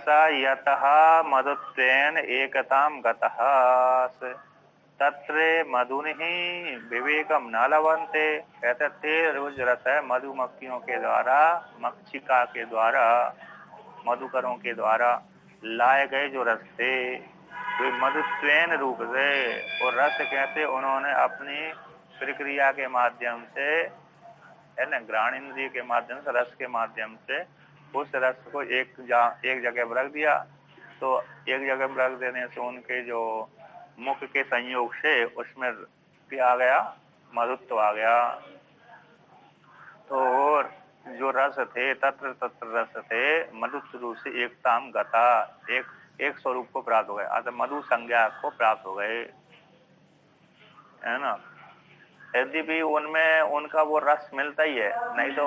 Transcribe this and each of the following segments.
रस यतः मधुत्वेन एकतां गतः तत्र मधुनि विवेकम न लवन्ते। कहते थे रोज रस है मधुमक्खियों के द्वारा, मक्षिका के द्वारा, मधुकरों के द्वारा लाए गए जो रस थे वे मधुत्वेन रूप से, और रस कहते उन्होंने अपनी प्रक्रिया के माध्यम से, है ना, घ्राण इंद्रिय के माध्यम से, रस के माध्यम से उस रस को एक जगह पर रख दिया। तो एक जगह पर रख देने से उनके जो मुख के संयोग से उसमें क्या आ गया, मधुत्व आ गया। तो और जो रस थे तत्र तत्र रस थे मधुत्व रूप से एकताम गता, एक स्वरूप को प्राप्त हो गए, अर्थात मधु संज्ञा को प्राप्त हो गए, है ना। यदि भी उनमें उनका वो रस मिलता ही है, नहीं तो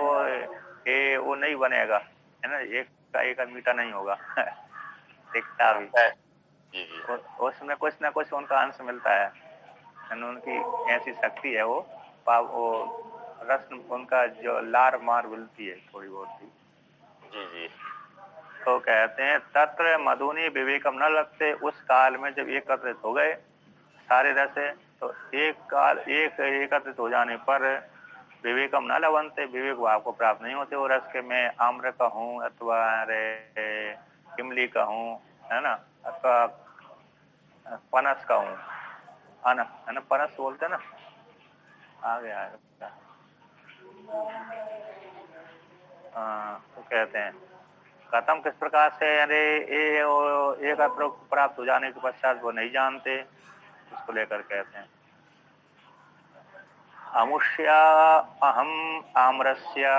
वो नहीं बनेगा, है ना, एक का एक मीठा नहीं होगा दिखता भी, उसमें कुछ ना कुछ उनका अंश मिलता है, उनकी ऐसी शक्ति है वो रस उनका जो लार मार मिलती है थोड़ी बहुत ही। जी जी। तो कहते हैं तत्र मधुनी विवेकम न लगते, उस काल में जब एकत्रित हो गए सारे रस, तो एक एकत्रित हो जाने पर विवेकम न लवंते, विवेक भाव को प्राप्त नहीं होते। वो रस के मैं आम्र का हूँ अथवा इमली का हूँ, है ना, अथवा पनस का हूँ, है ना, पनस बोलते ना, आ गया। तो कहते हैं खत्म किस प्रकार से, अरे ये एक प्राप्त हो जाने के पश्चात वो नहीं जानते, उसको लेकर कहते हैं अमुष्या अहम आम्रस्य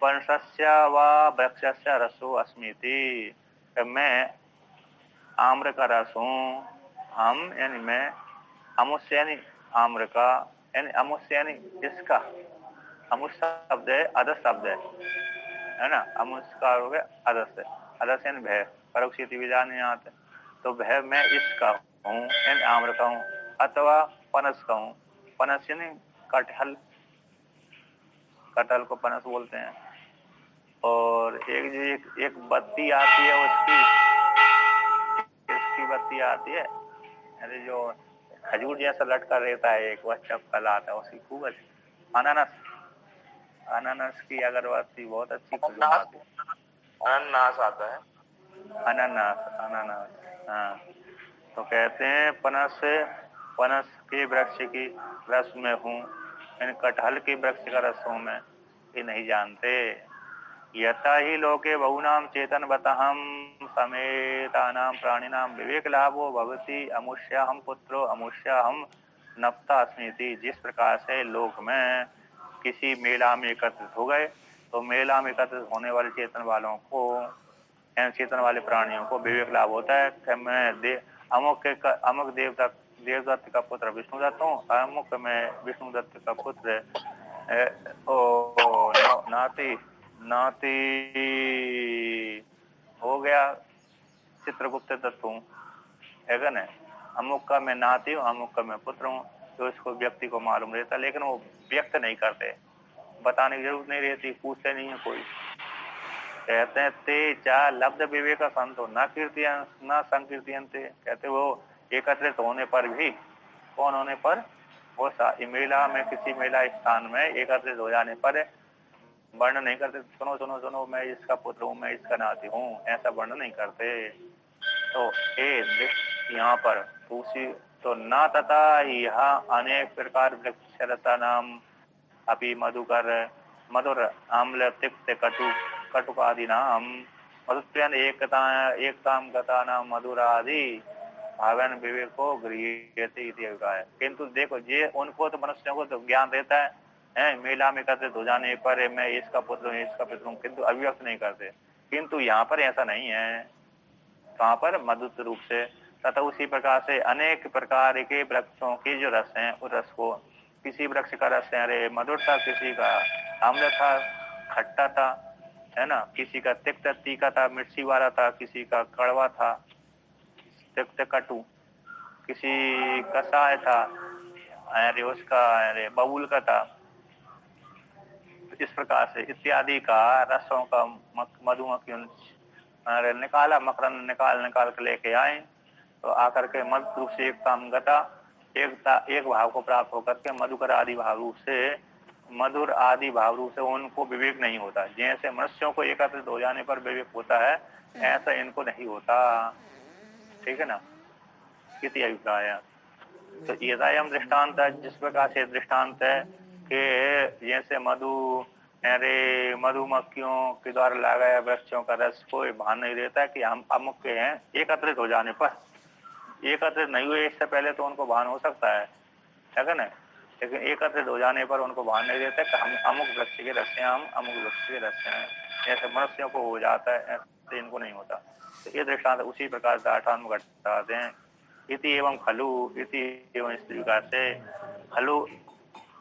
पंसस्य व वृक्षस्य रसो अस्मीति। मैं आम्र का रस हूँ, हम यानी मैं, अमुष्य यानी आम्र का, यानी अमुष्य यानी इसका, अमुष शब्द है, अदस शब्द है ना, अमुष का हो गया अदस, अदस यानी भय, परोक्षित विधान यहाँ आते, तो भय मैं इसका हूँ यानी आम्र का हूँ, अथवा पनस का हूँ, पनस यानी कटहल, कटहल को पनस बोलते हैं। और एक बत्ती आती है उसकी, इसकी बत्ती आती है, अरे जो खजूर जैसा लटका रहता है एक, वह चप्पल आता है उसकी खूब अच्छी, अनानस, अनानस की अगरबत्ती बहुत अच्छी खुशबू आती है, अनानास आता है, अनानास, अनानास, हाँ। तो कहते हैं पनस के वृक्ष की रस में हूँ, यानी कटहल के वृक्ष का रस हूँ मैं, ये नहीं जानते। यथा ही लोके बहुनाम चेतन बताहम समेतानाम प्राणिनाम विवेक लाभो भवति अमुष्या हम पुत्रो अमुष्या हम नप्ता अस्मिति। जिस प्रकार से लोक में किसी मेला में एकत्रित हो गए, तो मेला में एकत्रित होने वाले चेतन वालों को, चेतन वाले प्राणियों को विवेक लाभ होता है कि मैं अमुक देवदत्त का पुत्र विष्णुदत्त हूँ, अमुक मैं विष्णुदत्त का पुत्र नाती हो गया चित्रगुप्त दत्त हूँ, है ना, अमुक का मैं नाती हूँ, अमुक का मैं पुत्र हूँ। तो इसको व्यक्ति को मालूम रहता, लेकिन वो व्यक्त नहीं करते, बताने की जरूरत नहीं रहती, पूछते नहीं है कोई। कहते हैं ते चा लब्ध विवेक संतो न कीर्तियन न संकीर्तियंते। कहते वो एकत्रित होने पर भी, कौन होने पर, वो मेला में, किसी मेला स्थान में एकत्रित हो जाने पर वर्णन नहीं करते, सुनो सुनो सुनो मैं इसका पुत्र हूँ, मैं इसका नाती हूँ, ऐसा वर्णन नहीं करते। तो यहाँ पर दूसरी, तो न तथा यहाँ अनेक प्रकार वृक्षरता नाम अपि मधुकर मधुर आम्ल तिक्त कटुकादि नाम मधुत्वेन एकताम गता नाम मधुरादि भावन विवेको गृह्यते इति अभिप्राय। किंतु देखो ये उनको तो मनुष्यों को तो ज्ञान देता है मेला में एकत्रित हो जाने पर मैं इसका पुत्र हूँ, इसका पुत्र हूँ, किंतु अभिव्यक्त नहीं करते। किंतु यहाँ पर ऐसा नहीं है, कहाँ पर, मधुत रूप से। तथा उसी प्रकार से अनेक प्रकार के वृक्षों के जो रस हैं, उस रस को, किसी वृक्ष का रस है अरे मधुर था, किसी का आम्ल था, खट्टा था, है ना, किसी का तिक्त तीखा था, मिर्ची वाला था, किसी का कड़वा था, तिक्त कटु, किसी कसाय था, अरे उसका अरे बबूल का था। इस प्रकार से इत्यादि का रसों का मधुमक्खियों अरे निकाला, मकरंद निकाल के लेके आए, तो आकर के मधु रूप से एकता गता, एक भाव को प्राप्त होकर के मधुकर आदि भाव रूप से, मधुर आदि भाव रूप से उनको विवेक नहीं होता। जैसे मनुष्यों को एकत्रित हो जाने पर विवेक होता है, ऐसा इनको नहीं होता। ठीक है ना, इति अभिप्राय है। तो यदायम दृष्टांत है, जिस प्रकार से दृष्टांत है कि जैसे अरे मधुमक्खियों के द्वारा लगाया वृक्षों का रस कोई भान नहीं रहता कि हम अमुक के हैं। एकत्रित हो जाने पर, एकत्रित नहीं हुए इससे पहले तो उनको भान हो सकता है ना, लेकिन एकत्रित हो जाने पर उनको भान नहीं रहता कि हम अमुक वृक्ष के रस हैं, हम अमुक वृक्ष के रस हैं। जैसे मनुष्यों को हो जाता है, ऐसे इनको नहीं होता। तो ये दृष्टांत उसी प्रकार दाष्टान्त घटाते हैं। इति एवं खलु, इति एवं इस प्रकार से, खलु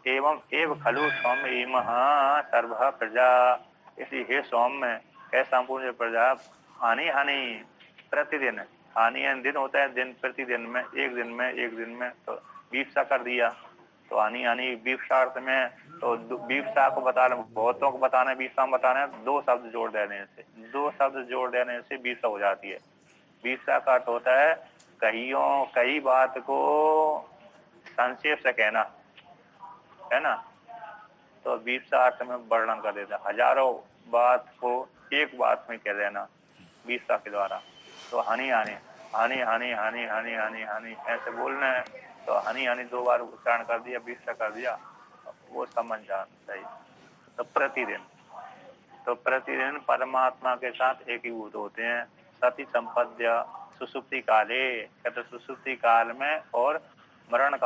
एवं एव खलु सौम्य इमः सर्व प्रजा, इसी हे सौम्य है संपूर्ण प्रजा, हानि प्रतिदिन, हानि दिन होता है, दिन प्रतिदिन में, एक दिन में तो बीप्सा कर दिया, तो हानि बीप्सार्थ में, तो बीप्सा को बताना, बहुतों को बताना, बीप्सा में बताना, दो शब्द जोड़ देने से बीप्सा हो जाती है। बीप्सा का अर्थ होता है कई बात को संक्षेप से कहना, है ना। तो 20 अर्थ में वर्णन कर देता, हजारों बात को एक बात में कह देना 20 के द्वारा। तो हानि ऐसे बोलना है, तो हानि 2 बार उच्चारण कर दिया, 20 कर दिया, वो समझ जाना चाहिए। तो प्रतिदिन परमात्मा के साथ एकीभूत होते हैं। सती संपद्य सुसुप्ति काले, कहते सुसुप्ति काल में और मरण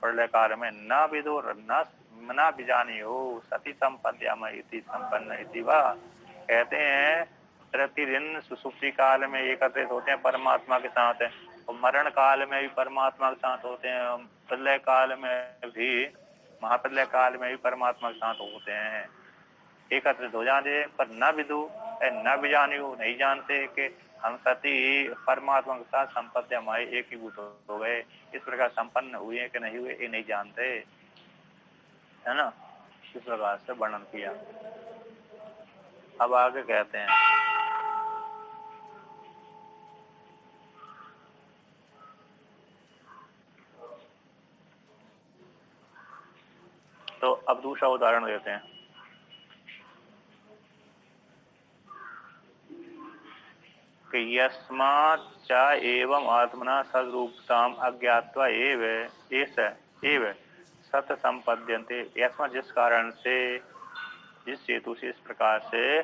प्रलय काल में न विदुर न बिजानी हो सती संपद्याम इति संपन्न इति वा। कहते हैं प्रतिदिन सुसुप्ति काल में एकत्रित होते हैं परमात्मा के साथ, और मरण काल में भी परमात्मा के साथ होते हैं, प्रलय काल में भी, महाप्रलय काल में भी परमात्मा के साथ होते हैं, एकत्रित हो जाते। पर न विदु न बिजानी हो, नहीं जानते कि हम सती परमात्मा के साथ संपत्ति हमारे एकीभूत हो गए, इस प्रकार संपन्न हुए कि नहीं हुए ये नहीं जानते, है ना। इस प्रकार से वर्णन किया। अब आगे कहते हैं, तो अब दूसरा उदाहरण देते हैं। यस्मात् च एवं आत्मना सद्रूपताम अज्ञात्वा एव सत संपद्यन्ते, यस्मात् जिस कारण से, जिस हेतु से, इस प्रकार से,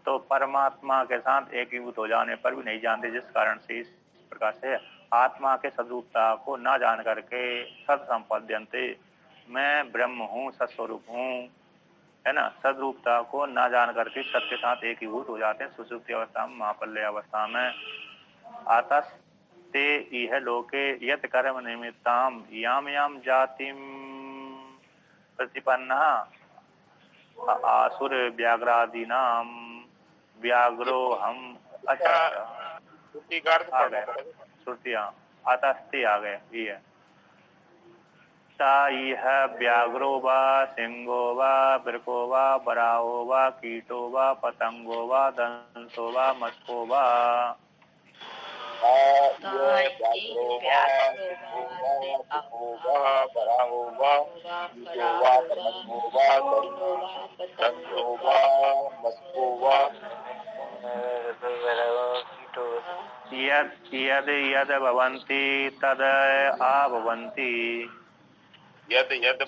तो परमात्मा के साथ एकीभूत हो जाने पर भी नहीं जानते, जिस कारण से, इस प्रकार से आत्मा के सद्रूपता को न जान करके सत संपद्यन्ते, मैं ब्रह्म हूँ, सत्स्वरूप हूँ, है ना, सद्रूपता को न जान करके सबके साथ एकीभूत हो जाते हैं सुषुप्ति अवस्था में, महाप्रलय अवस्था में। आतस्ते इह लोके यत कर्म निमित्ताम याम जातिम प्रतिपन्ना आसुर व्याघ्रादीनाम व्याघ्रो हम, अच्छा आ गए श्रुतियां, आतस्ते आ गए, ये इह व्याघ्रो वा सिंहो वा वृको वा बराहो वा कीटो वा पतंगो वा दंसो वा मस्को वा, यद यद भवन्ति तद आभवन्ति, यद यद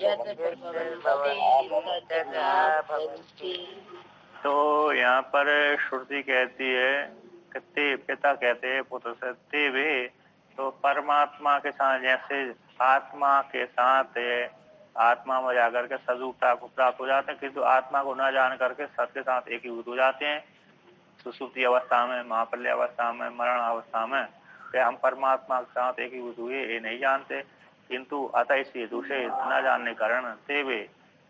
तो यहाँ पर श्रुति कहती है कि ते, पिता कहते हैं पुत्र से, ते वे, तो परमात्मा के साथ जैसे आत्मा के साथ आत्मा में जाकर के सद्रूपता को प्राप्त हो जाते हैं, किंतु आत्मा को न जान करके सत्य साथ एकीभूत हो जाते हैं सुसुप्ति अवस्था में, महाप्रलय अवस्था में, मरण अवस्था में, कि हम परमात्मा के साथ एकीभूत हुए ये नहीं जानते। किंतु अतः इस हेतु से न जानने कारण ते वे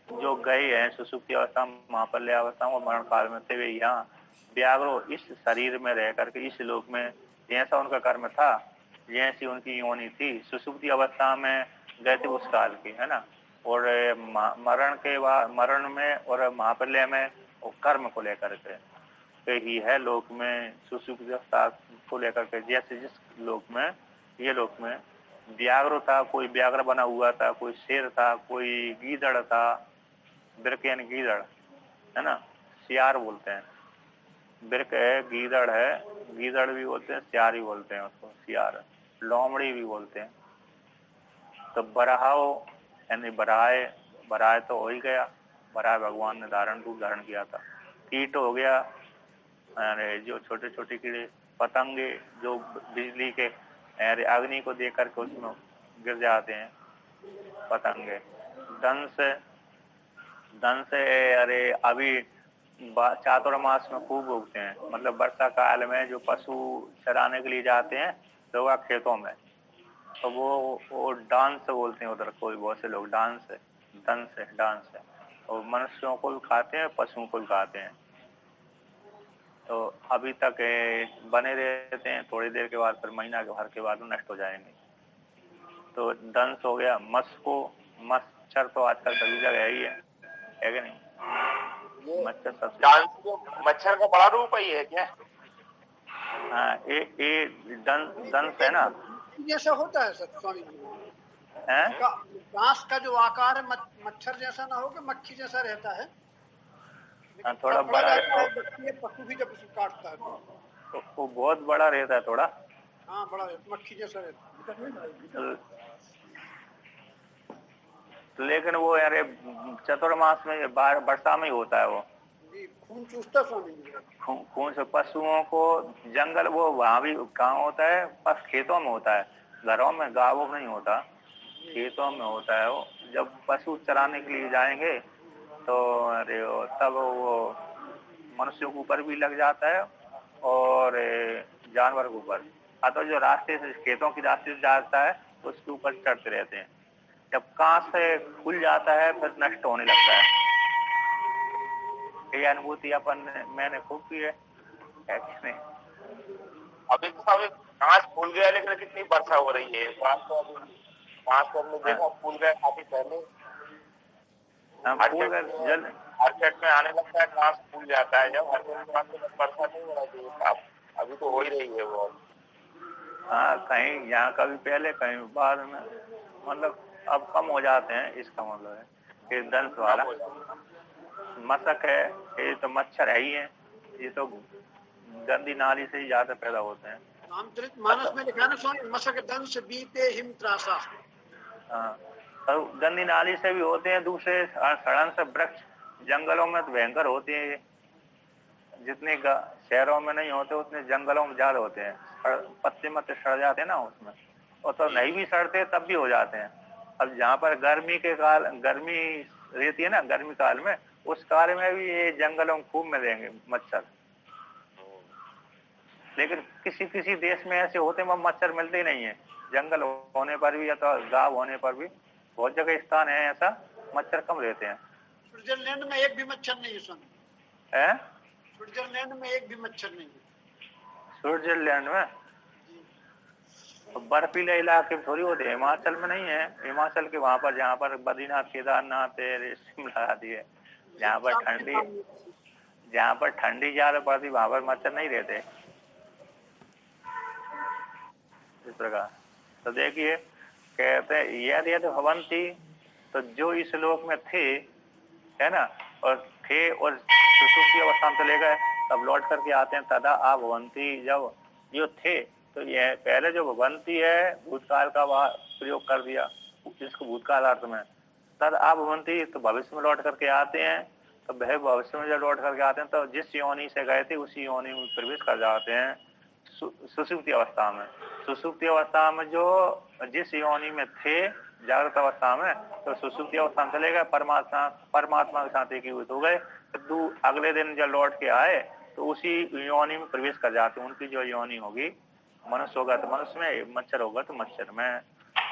जो गए हैं सुसुप्ति अवस्था, महाप्रलय अवस्था और मरण काल में, ते वे यहाँ व्याघ्रो इस शरीर में रह करके इस लोक में, जैसा उनका कर्म था, जैसी उनकी योनि थी, सुसुप्ति अवस्था में गए थे उस काल की, है ना, और मरण के बाद, मरण में और महाप्रलय में वो कर्म को लेकर के ही है लोक में सुसुप्ति अवस्था को लेकर के। जैसे जिस लोक में, ये लोक में व्याघ्र था, कोई व्याघ्र बना हुआ था, कोई शेर था, कोई गीदड़ था, बिरक यानी गीदड़ है ना, सियार बोलते हैं, बिरक है, गीदड़ है, गीदड़ भी बोलते हैं, सियार भी बोलते हैं उसको, सियार, लोमड़ी भी बोलते हैं। तो बराहो यानी बराए, बराए तो हो ही गया, बराए भगवान ने रूप धारण किया था। कीट हो गया, अरे जो छोटे छोटे कीड़े, पतंगे जो बिजली के अरे अग्नि को देख करके उसमें गिर जाते हैं, पतंगे। दंश, दंश अरे अभी चातुर्मास में खूब उगते हैं, मतलब वर्षा काल में जो पशु चराने के लिए जाते हैं लोग खेतों में, तो वो डांस बोलते हैं उधर, कोई बहुत से लोग डांस है, दंस है, डांस है। और मनुष्यों को भी खाते हैं, पशुओं को भी खाते हैं। तो अभी तक बने रहते हैं, थोड़ी देर के बाद फिर महीना के भर के बाद नष्ट हो जाएंगे। तो दंस हो गया। मच्छर तो आजकल सभी जगह ही है कि नहीं? मच्छर सबसे, मच्छर का बड़ा रूप ही है क्या? हाँ, ये दंस है ना, जैसा होता है सर स्वामी जी, कांस का जो आकार है मच्छर जैसा ना हो कि मक्खी जैसा रहता है, थोड़ा बड़ा है, पशु भी जब उसको काटता है तो वो बहुत बड़ा रहता है थोड़ा, हाँ बड़ा मक्खी जैसा रहता है। लेकिन वो अरे चतुर्मास में वर्षा में ही होता है वो जी, खून चूसता स्वामी जी, खून से। पशुओं को जंगल, वो वहाँ भी कहाँ होता है, बस खेतों में होता है, घरों में गाँवों में नहीं होता, खेतों में होता है वो। जब पशु चराने के लिए जाएंगे तो अरे तब वो मनुष्यों के ऊपर भी लग जाता है और जानवर के ऊपर, अथवा जो रास्ते से, खेतों की रास्ते से जाता है उसके ऊपर चढ़ते रहते हैं। जब कांच से खुल जाता है फिर नष्ट होने लगता है। ये अनुभूति मैंने खूब की है नहीं? अभी तो अभी कांच फूल गया, लेकिन कितनी वर्षा हो रही है। कांच को हमने देखा फूल गया काफी पहले, मार्केट में आने लगता है, कांच फूल जाता है जब, वर्षा नहीं होना चाहिए, अभी तो हो ही रही है वो। हाँ, कहीं यहाँ कभी पहले कहीं बाद में, मतलब अब कम हो जाते हैं, इसका मतलब है कि दंश वाला मशक है, ये तो मच्छर है ही है, ये तो गंदी नाली से ही ज्यादा पैदा होते हैं। रामचरितमानस में लिखा है ना स्वामी, मशक दंश बीते हिम त्रासा। हाँ, तो गंदी नाली से भी होते हैं, दूसरे सड़न से, वृक्ष जंगलों में तो भयंकर होते हैं, जितने शहरों में नहीं होते उतने जंगलों में ज्यादा होते हैं। पत्ते मत्ते सड़ जाते हैं ना उसमें, और तो नहीं भी सड़ते तब भी हो जाते हैं। अब जहाँ पर गर्मी रहती है ना, गर्मी काल में, उस काल में भी ये जंगलों में खूब मिलेंगे मच्छर। लेकिन किसी किसी देश में ऐसे होते हैं मच्छर मिलते ही नहीं है, जंगल होने पर भी अथवा गाँव होने पर भी बहुत जगह स्थान है ऐसा, मच्छर कम रहते हैं। स्विट्जरलैंड में एक भी मच्छर नहीं है स्वामी, स्विट्जरलैंड में एक भी मच्छर नहीं है। स्विट्जरलैंड में बर्फीले इलाके थोड़ी होते हैं, हिमाचल में नहीं है, हिमाचल के वहां पर जहाँ पर बद्रीनाथ, केदारनाथ, शिमला आदि है, जहाँ पर ठंडी ज्यादा पड़ती वहां पर मच्छर नहीं रहते इस प्रकार। तो देखिए कहते हैं यदि भवंती, तो जो इस लोक में थे है ना, और सुसुप्ति अवस्था में चले गए, तब लौट करके आते हैं। तदा भवंती, जब जो थे, तो यह पहले जो भवंती है भूतकाल का प्रयोग कर दिया, जिसको भूतकाल अर्थ में, तद भवंती, तो भविष्य में लौट करके आते हैं। तो वह भविष्य में जब लौट करके आते हैं तो जिस योनि से गए थे उसी योनि में प्रवेश कर जाते हैं सुसुप्ति अवस्था में। सुसुप्ति अवस्था में जो जिस योनि में थे जागृत अवस्था में, तो सुसुप्ति अवस्था में चले गए, परमात्मा के साथ एकीभूत हो गए। तो अगले दिन जब लौट के आए तो उसी योनि में प्रवेश कर जाते हैं। उनकी जो योनि होगी, मनुष्य होगा तो मनुष्य में, मच्छर होगा तो मच्छर में।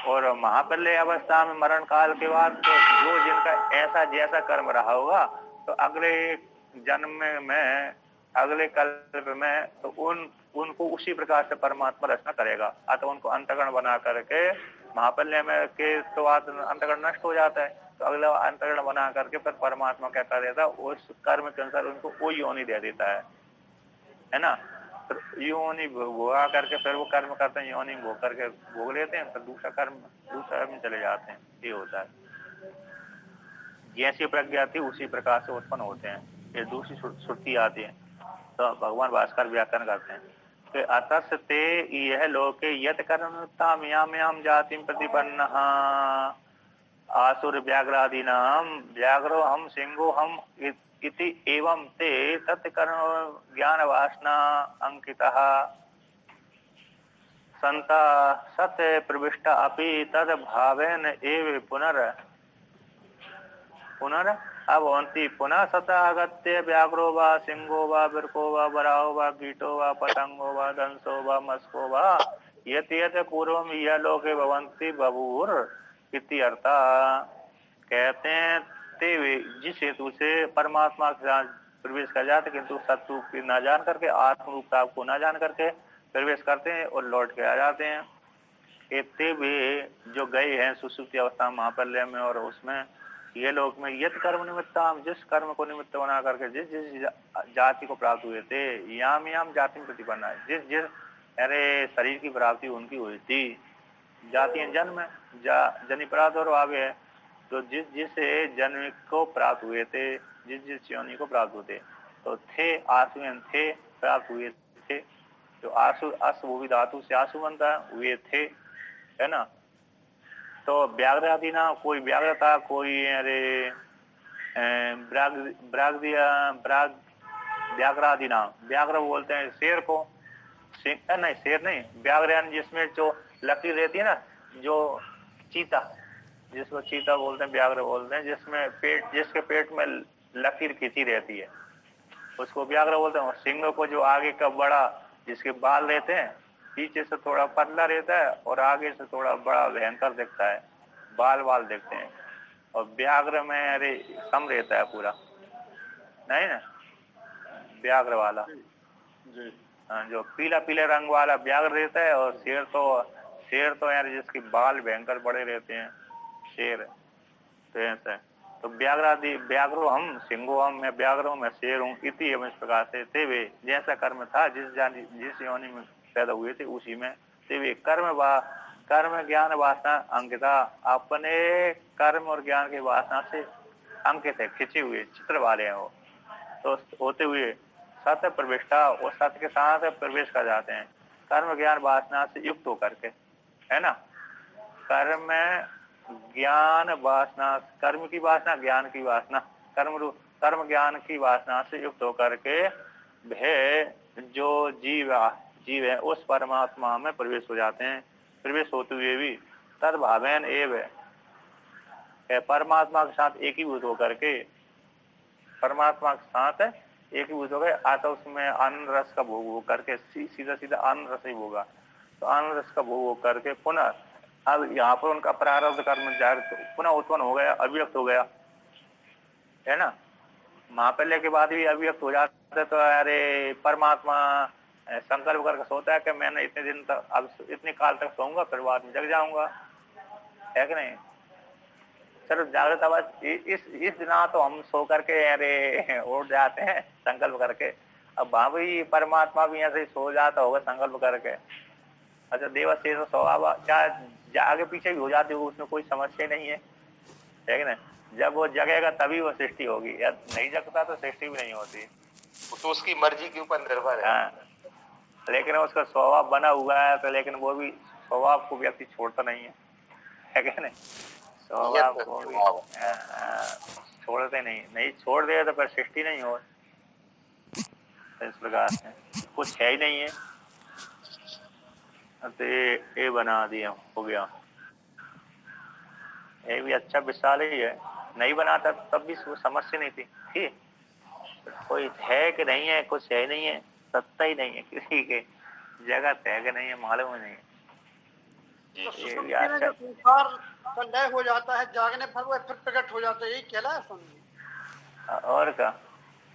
और महाप्रलय अवस्था में मरण काल के बाद तो जो जिनका ऐसा जैसा कर्म रहा होगा, तो अगले जन्म में, अगले कल्प में, तो उनको उसी प्रकार से परमात्मा रचना करेगा, अतः उनको अंतःकरण बना करके महाप्रलय में के तो अंतकरण नष्ट हो जाता है, तो अगला अंतकरण बना करके फिर परमात्मा क्या कर देता है, उस कर्म के अनुसार उनको वो योनि दे देता है ना। फिर योनि भोगा करके फिर वो कर्म करते हैं, योनि भोग करके भोग लेते हैं, फिर दूसरा कर्म में चले जाते हैं। ये होता है, जैसी प्रज्ञा थी उसी प्रकार से उत्पन्न होते हैं। ये दूसरी श्रुति आती है तो भगवान भास्कर व्याकरण करते हैं कि अतस्ते यह लोके यत कर्मताम याम जातिम प्रतिपन्न आसुर व्याघ्रादीनाम व्याघ्रो हम सिंहो हम इति एवं ते तत्कर्म ज्ञान वासना अंकितः संता सत प्रविष्ट अपि तद भावेन एव पुनर अवंती पुनः सता आगत्य व्याघ्रो वा सिंहो वा बिर्को वा बराहो वा कीटो वा पतंगो वा दंसो वा मस्को वा यत यत पूर्वम यह लोके भवंती बभूर इति अर्था। कहते हैं ते जिस हेतु से परमात्मा के साथ प्रवेश कर जाते, किंतु सत्व की न जान करके, आत्म रूपता को न जान करके प्रवेश करते हैं और लौट के आ जाते हैं। इतने भी जो गए हैं सुसुप्ति अवस्था महाप्रलय में और उसमें ये लोग में यत कर्म निमित्ताम, जिस कर्म को निमित्त बना करके जिस जिस जाति को प्राप्त हुए थे, याम याम जाति में प्रतिपन्न, जिस जिस अरे शरीर की प्राप्ति उनकी हुई थी। जाति जन्म जनिपराध और भावे है, तो जिस जिस जन्म को प्राप्त हुए थे, जिस जिस योनि को प्राप्त हुए तो थे आसुन थे प्राप्त हुए थे। जो आसु वो भी धातु से आसु बनता है, हुए थे, है ना। तो व्याघ्र आदि ना, कोई व्याघ्र था, कोई अरे व्याघ्र आदि ना, व्याघ्र बोलते हैं शेर को, नहीं शेर नहीं, व्याघ्र जिसमें जो लकीर रहती है ना, जो चीता, जिसको चीता बोलते हैं, व्याघ्र बोलते हैं, जिसमें जिसके पेट में लकीर खींची रहती है उसको व्याघ्र बोलते हैं। सिंह को जो आगे का बड़ा, जिसके बाल रहते हैं, पीछे से थोड़ा पतला रहता है और आगे से थोड़ा बड़ा भयंकर दिखता है, बाल दिखते हैं। और व्याघ्र में अरे सम रहता है पूरा, नहीं ना व्याघ्र वाला, जो पीला रंग वाला व्याघ्र रहता है। और शेर तो यार जिसके बाल भयंकर बड़े रहते हैं, शेर तो ऐसा। तो व्याघ्रो हम सिंहो हम, मैं व्याघ्र हूँ, मैं शेर हूँ, इति इस प्रकार से ते वे जैसा कर्म था जिस योनि में पैदा हुए थे उसी में ते वे कर्म ज्ञान वासना अंकिता, अपने कर्म और ज्ञान की वासना से अंकित है, खिंचे हुए चित्र वाले हैं वो। तो होते हुए सत्य प्रविष्टा, और सत्य के साथ प्रवेश कर जाते हैं कर्म ज्ञान वासना से युक्त होकर के, है ना। कर्म ज्ञान वासना, कर्म की वासना, ज्ञान की वासना, कर्म ज्ञान की वासना से युक्त होकर के वह जो जीव है उस परमात्मा में प्रवेश हो जाते हैं। प्रवेश होते हुए भी तद भावेन एव, परमात्मा के साथ एकीभूत होकर के, परमात्मा के साथ एकीभूत हो गए। आता उसमें आनंद रस का भोग हो करके, सीधा आनंद रस ही होगा। तो आनंद रस का भोग हो करके पुनः अब यहाँ पर उनका प्रारब्ध कर्म पुनः उत्पन्न हो गया, अभिव्यक्त हो गया, है ना। महाप्रलय के बाद भी अभिव्यक्त हो जाता है। तो अरे परमात्मा संकल्प करके सोता है कि मैंने इतने दिन तक, अब इतने काल तक सोऊंगा, फिर बाद में जग जाऊंगा, है कि नहीं। चलो जागृत अवस्था इस दिन तो हम सो करके अरे उठ जाते हैं संकल्प करके। अब वहां भी परमात्मा भी ऐसे ही सो जाता होगा संकल्प करके। अच्छा देवशेष स्वभाव क्या आगे पीछे भी हो जाती होगी, उसमें कोई समस्या नहीं है कि नहीं। जब वो जगेगा तभी वो सृष्टि होगी, या नहीं जगता तो सृष्टि भी नहीं होती। तो उसकी मर्जी के ऊपर निर्भर है। हाँ, लेकिन उसका स्वभाव बना हुआ है, तो लेकिन वो भी स्वभाव को व्यक्ति छोड़ता नहीं है कि नहीं। स्वभाव को भी छोड़ते नहीं छोड़ दे तो फिर सृष्टि नहीं हो। इस प्रकार से कुछ है ही नहीं है, तो ये बना दिया, हो गया। ये भी अच्छा विशाल ही है, नहीं बनाता तब भी समस्या नहीं थी। ठीक, कोई है कि नहीं है, कुछ है नहीं है, सत्ता ही नहीं है, किसी के जगत है कि नहीं है मालूम ही नहीं है। तो संसार का लय हो जाता है, जागने पर वो फिर प्रकट हो जाता है, यही कहलाया समझ। और क्या,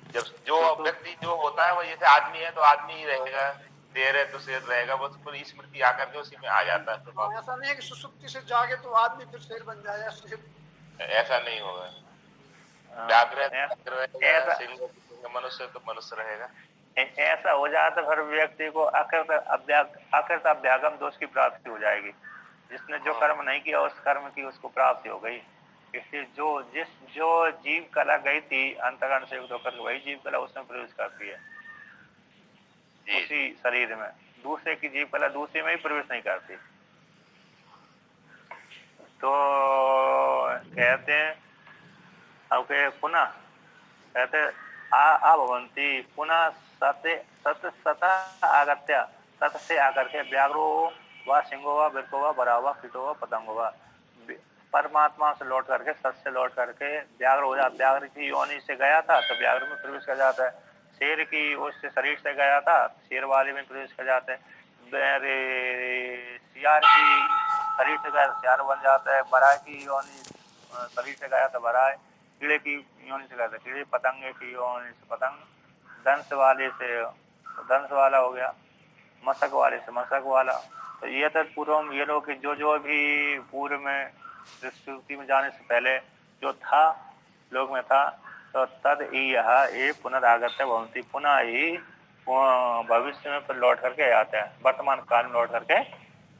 जब जो व्यक्ति जो होता है वो जैसे आदमी है तो आदमी ही रहेगा, देर है तो शेर रहेगा, बस पूरी स्मृति आकर के उसी में आ जाता है। तो ऐसा नहीं है कि सुसुप्ति से जागे तो आदमी फिर शेर बन जाए, ऐसा नहीं होगा। मनुष्य तो मनुष्य रहेगा। ऐसा हो जाता फिर व्यक्ति को आकृत अभ्यागम दोष की प्राप्ति हो जाएगी। जिसने जो कर्म नहीं किया उस कर्म की उसको प्राप्ति हो गई। इसलिए जो जीव कला गई थी अंतःकरण से युक्त होकर, वही जीव कला उसमें प्रवेश करती है उसी शरीर में। दूसरे की जीव कला दूसरे में ही प्रवेश नहीं करती। तो कहते हैं अब पुनः कहते अभवंती पुनः सत आगत्य, सत से आकर के व्याघ्रो व सिंहो व वृको व बरा व कीटो व पतंगो व, परमात्मा से लौट करके, सत से लौट करके व्याघ्र हो जाता। व्याघ्र की योनि से गया था तो व्याघ्र में प्रवेश कर जाता है। शेर की उससे शरीर से गया था, शेर वाले में प्रवेश कर जाता है। सियार की शरीर से गया सियार बन जाता है। बराह की योनि शरीर से गया था बराह, कीड़े की योनि से गया था कीड़े, पतंगे की योनि से पतंग, दंश वाले से दंश वाला हो गया, मशक वाले से मशक वाला। तो ये तो पूर्व ये लोग जो भी पूर्व में सुक्ति में जाने से पहले जो था लोग में था, तो तद यह पुनरागत्य भवंती, पुनः ही भविष्य में फिर लौट करके आते हैं। वर्तमान काल में लौट करके,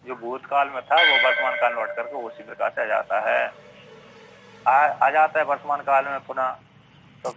जो भूतकाल में था वो वर्तमान काल में लौट करके उसी प्रकार से आ जाता है, आ जाता है वर्तमान काल में पुनः। तो